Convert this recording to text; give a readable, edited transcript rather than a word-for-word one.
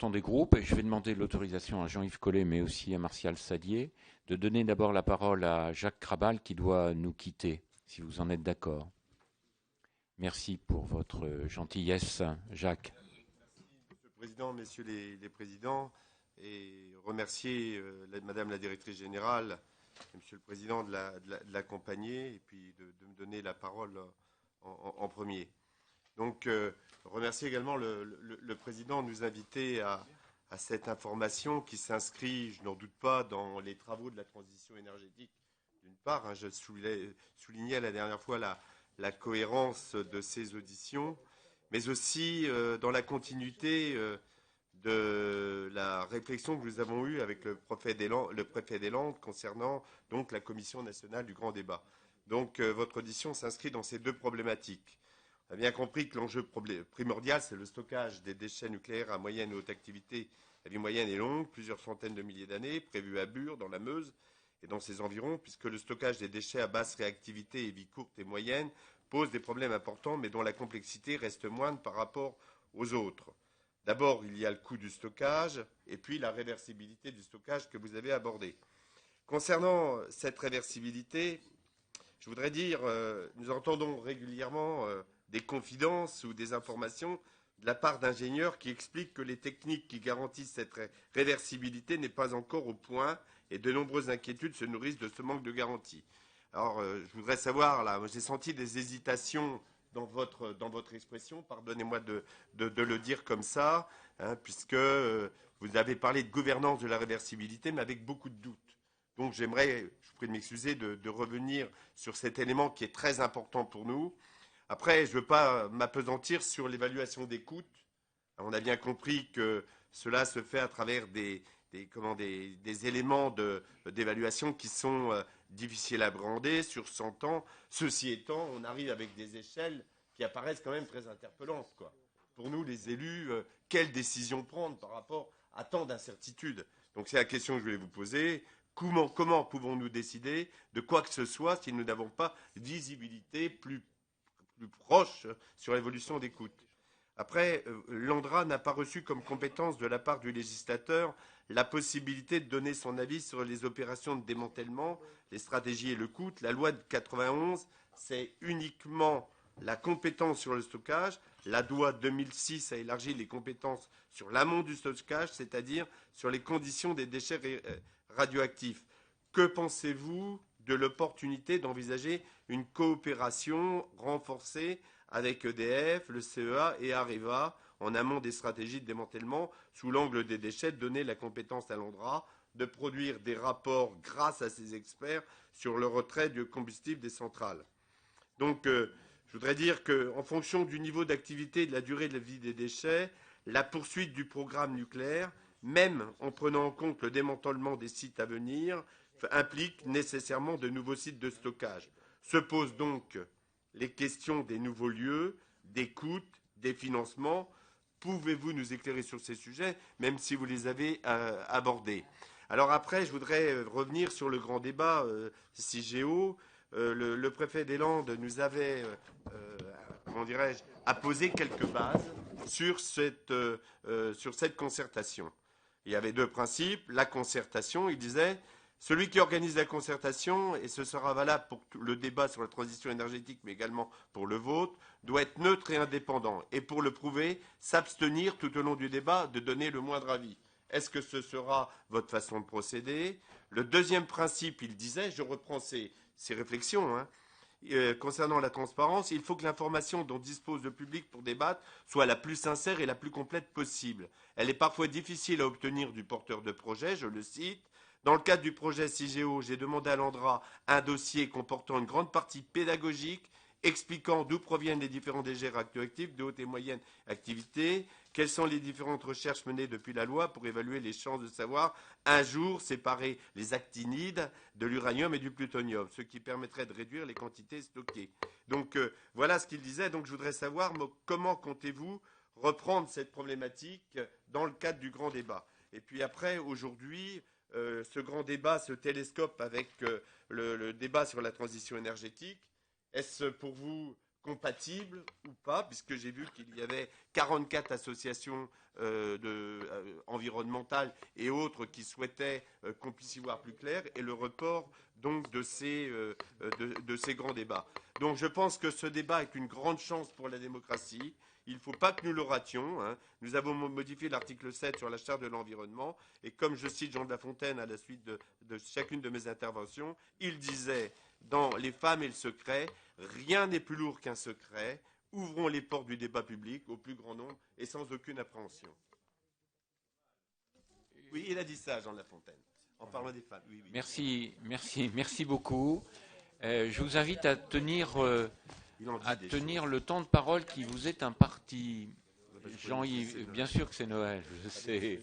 Des groupes, et je vais demander l'autorisation à Jean-Yves Collet, mais aussi à Martial Sadier, de donner d'abord la parole à Jacques Krabal qui doit nous quitter, si vous en êtes d'accord. Merci pour votre gentillesse, Jacques. Monsieur le Président, Messieurs les Présidents, et remercier Madame la Directrice Générale et Monsieur le Président de l'accompagner et puis de me donner la parole en premier. Donc, remercier également le Président de nous inviter à cette information qui s'inscrit, je n'en doute pas, dans les travaux de la transition énergétique. D'une part, je soulignais la dernière fois la cohérence de ces auditions, mais aussi dans la continuité de la réflexion que nous avons eue avec le préfet des Landes concernant donc la Commission nationale du grand débat. Donc, votre audition s'inscrit dans ces deux problématiques. On a bien compris que l'enjeu primordial, c'est le stockage des déchets nucléaires à moyenne et haute activité à vie moyenne et longue, plusieurs centaines de milliers d'années, prévus à Bure, dans la Meuse et dans ses environs, puisque le stockage des déchets à basse réactivité et vie courte et moyenne pose des problèmes importants, mais dont la complexité reste moindre par rapport aux autres. D'abord, il y a le coût du stockage, et puis la réversibilité du stockage que vous avez abordé. Concernant cette réversibilité, je voudrais dire, nous entendons régulièrement des confidences ou des informations de la part d'ingénieurs qui expliquent que les techniques qui garantissent cette réversibilité n'est pas encore au point et de nombreuses inquiétudes se nourrissent de ce manque de garantie. Alors, je voudrais savoir, là, j'ai senti des hésitations dans votre expression, pardonnez-moi de le dire comme ça, hein, puisque vous avez parlé de gouvernance de la réversibilité, mais avec beaucoup de doutes. Donc j'aimerais, je vous prie de m'excuser, de revenir sur cet élément qui est très important pour nous. Après, je ne veux pas m'appesantir sur l'évaluation des coûts. On a bien compris que cela se fait à travers des éléments d'évaluation qui sont difficiles à brander sur 100 ans. Ceci étant, on arrive avec des échelles qui apparaissent quand même très interpellantes, quoi. Pour nous, les élus, quelles décisions prendre par rapport à tant d'incertitudes? Donc c'est la question que je voulais vous poser. Comment pouvons-nous décider de quoi que ce soit si nous n'avons pas visibilité plus proche sur l'évolution des coûts? Après, l'ANDRA n'a pas reçu comme compétence de la part du législateur la possibilité de donner son avis sur les opérations de démantèlement, les stratégies et le coût. La loi de 91, c'est uniquement la compétence sur le stockage. La loi 2006 a élargi les compétences sur l'amont du stockage, c'est-à-dire sur les conditions des déchets radioactifs. Que pensez-vous de l'opportunité d'envisager une coopération renforcée avec EDF, le CEA et Areva en amont des stratégies de démantèlement sous l'angle des déchets, de donner la compétence à l'ANDRA de produire des rapports grâce à ses experts sur le retrait du combustible des centrales? Donc, je voudrais dire qu'en fonction du niveau d'activité et de la durée de la vie des déchets, la poursuite du programme nucléaire, même en prenant en compte le démantèlement des sites à venir, implique nécessairement de nouveaux sites de stockage. Se posent donc les questions des nouveaux lieux, des coûts, des financements. Pouvez-vous nous éclairer sur ces sujets, même si vous les avez abordés? Alors après, je voudrais revenir sur le grand débat CIGEO. Le préfet des Landes nous avait, comment dirais-je, apposé quelques bases sur cette concertation. Il y avait deux principes. La concertation, il disait, celui qui organise la concertation, et ce sera valable pour le débat sur la transition énergétique, mais également pour le vôtre, doit être neutre et indépendant. Et pour le prouver, s'abstenir tout au long du débat de donner le moindre avis. Est-ce que ce sera votre façon de procéder? Le deuxième principe, il disait, je reprends ces réflexions, hein, concernant la transparence, il faut que l'information dont dispose le public pour débattre soit la plus sincère et la plus complète possible. Elle est parfois difficile à obtenir du porteur de projet, je le cite. Dans le cadre du projet CIGEO, j'ai demandé à l'ANDRA un dossier comportant une grande partie pédagogique expliquant d'où proviennent les différents déchets radioactifs de haute et moyenne activité, quelles sont les différentes recherches menées depuis la loi pour évaluer les chances de savoir un jour séparer les actinides de l'uranium et du plutonium, ce qui permettrait de réduire les quantités stockées. Donc voilà ce qu'il disait. Donc je voudrais savoir comment comptez-vous reprendre cette problématique dans le cadre du grand débat. Et puis après, aujourd'hui, ce grand débat se télescope avec le débat sur la transition énergétique. Est-ce pour vous compatible ou pas, puisque j'ai vu qu'il y avait 44 associations environnementales et autres qui souhaitaient qu'on puisse y voir plus clair, et le report donc de ces grands débats. Donc je pense que ce débat est une grande chance pour la démocratie. Il ne faut pas que nous le rations. Hein. Nous avons modifié l'article 7 sur la charte de l'environnement, et comme je cite Jean de La Fontaine à la suite de chacune de mes interventions, il disait dans Les femmes et le secret, rien n'est plus lourd qu'un secret. Ouvrons les portes du débat public au plus grand nombre et sans aucune appréhension. Oui, il a dit ça, Jean de La Fontaine, en parlant des femmes. Oui, oui. Merci beaucoup. Je vous invite à tenir le temps de parole qui vous est imparti. Jean-Yves, bien sûr que c'est Noël, je sais.